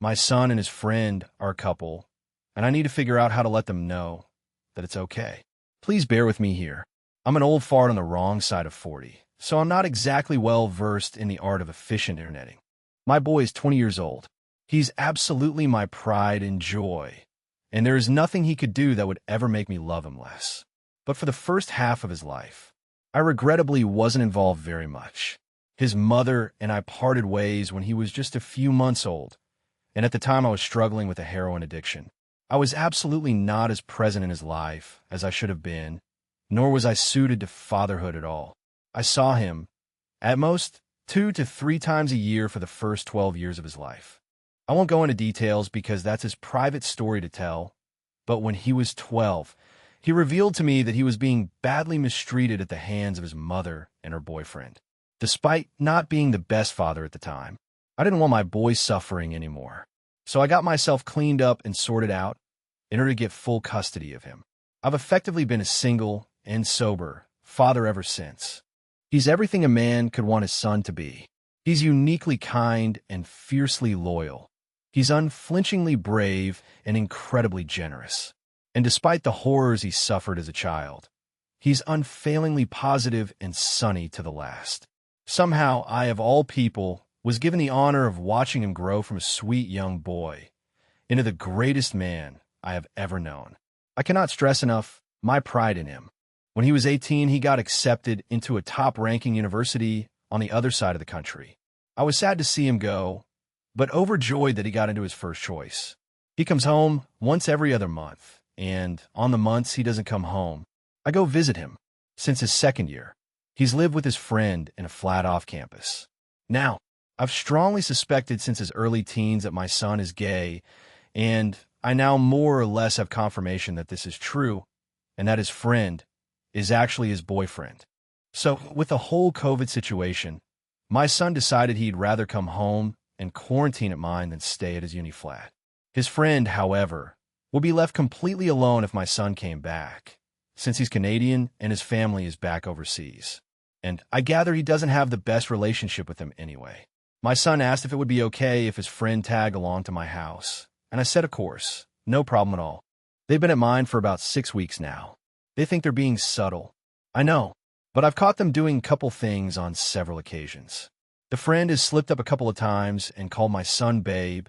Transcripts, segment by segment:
My son and his friend are a couple, and I need to figure out how to let them know that it's okay. Please bear with me here. I'm an old fart on the wrong side of 40, so I'm not exactly well versed in the art of efficient interneting. My boy is 20 years old. He's absolutely my pride and joy, and there is nothing he could do that would ever make me love him less. But for the first half of his life, I regrettably wasn't involved very much. His mother and I parted ways when he was just a few months old, and at the time I was struggling with a heroin addiction. I was absolutely not as present in his life as I should have been, nor was I suited to fatherhood at all. I saw him, at most, 2 to 3 times a year for the first 12 years of his life. I won't go into details because that's his private story to tell, but when he was 12, he revealed to me that he was being badly mistreated at the hands of his mother and her boyfriend. Despite not being the best father at the time, I didn't want my boy suffering anymore. So I got myself cleaned up and sorted out in order to get full custody of him. I've effectively been a single and sober father ever since. He's everything a man could want his son to be. He's uniquely kind and fiercely loyal. He's unflinchingly brave and incredibly generous. And despite the horrors he suffered as a child, he's unfailingly positive and sunny to the last. Somehow, I, of all people, was given the honor of watching him grow from a sweet young boy into the greatest man I have ever known. I cannot stress enough my pride in him. When he was 18, he got accepted into a top-ranking university on the other side of the country. I was sad to see him go, but overjoyed that he got into his first choice. He comes home once every other month, and on the months he doesn't come home, I go visit him. Since his second year, he's lived with his friend in a flat off campus. Now, I've strongly suspected since his early teens that my son is gay, and I now more or less have confirmation that this is true, and that his friend is actually his boyfriend. So, with the whole COVID situation, my son decided he'd rather come home and quarantine at mine than stay at his uni flat. His friend, however, will be left completely alone if my son came back, since he's Canadian and his family is back overseas. And I gather he doesn't have the best relationship with him anyway. My son asked if it would be okay if his friend tagged along to my house, and I said of course, no problem at all. They've been at mine for about 6 weeks now. They think they're being subtle. I know, but I've caught them doing a couple things on several occasions. The friend has slipped up a couple of times and called my son babe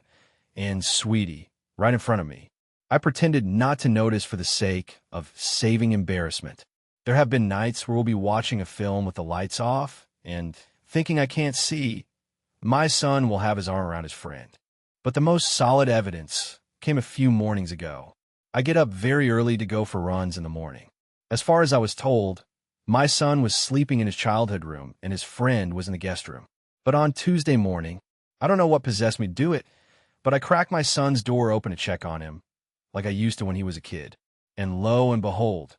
and sweetie right in front of me. I pretended not to notice for the sake of saving embarrassment. There have been nights where we'll be watching a film with the lights off, and thinking I can't see, my son will have his arm around his friend. But the most solid evidence came a few mornings ago. I get up very early to go for runs in the morning. As far as I was told, my son was sleeping in his childhood room and his friend was in the guest room. But on Tuesday morning, I don't know what possessed me to do it, but I cracked my son's door open to check on him, like I used to when he was a kid. And lo and behold,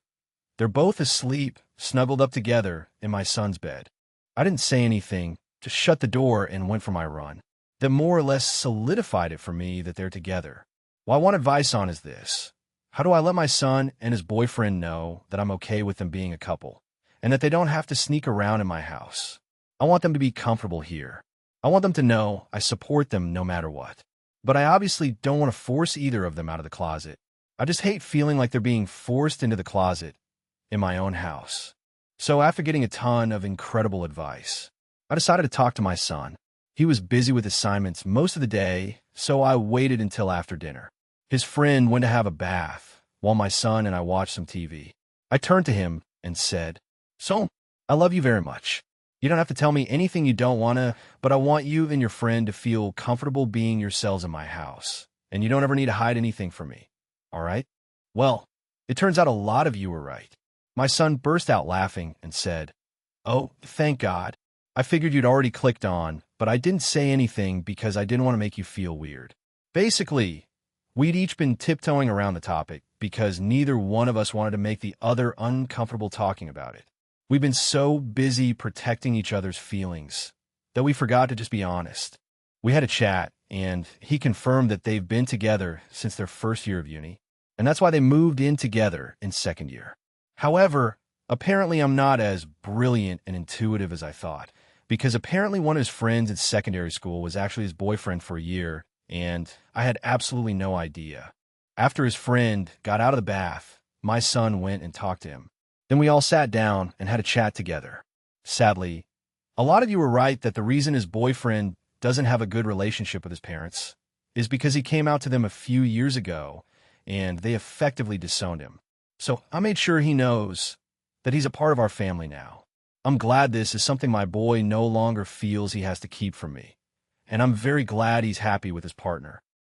they're both asleep, snuggled up together in my son's bed. I didn't say anything, just shut the door and went for my run. That more or less solidified it for me that they're together. What I want advice on is this. How do I let my son and his boyfriend know that I'm okay with them being a couple, and that they don't have to sneak around in my house? I want them to be comfortable here. I want them to know I support them no matter what. But I obviously don't want to force either of them out of the closet. I just hate feeling like they're being forced into the closet in my own house. So after getting a ton of incredible advice, I decided to talk to my son. He was busy with assignments most of the day, so I waited until after dinner. His friend went to have a bath, while my son and I watched some TV. I turned to him and said, "So, I love you very much. You don't have to tell me anything you don't want to, but I want you and your friend to feel comfortable being yourselves in my house, and you don't ever need to hide anything from me. All right?" Well, it turns out a lot of you were right. My son burst out laughing and said, "Oh, thank God. I figured you'd already clicked on, but I didn't say anything because I didn't want to make you feel weird." Basically, we'd each been tiptoeing around the topic because neither one of us wanted to make the other uncomfortable talking about it. We've been so busy protecting each other's feelings that we forgot to just be honest. We had a chat, and he confirmed that they've been together since their first year of uni, and that's why they moved in together in second year. However, apparently I'm not as brilliant and intuitive as I thought, because apparently one of his friends in secondary school was actually his boyfriend for a year and I had absolutely no idea. After his friend got out of the bath, my son went and talked to him. Then we all sat down and had a chat together. Sadly, a lot of you were right that the reason his boyfriend doesn't have a good relationship with his parents is because he came out to them a few years ago and they effectively disowned him. So I made sure he knows that he's a part of our family now. I'm glad this is something my boy no longer feels he has to keep from me. And I'm very glad he's happy with his partner.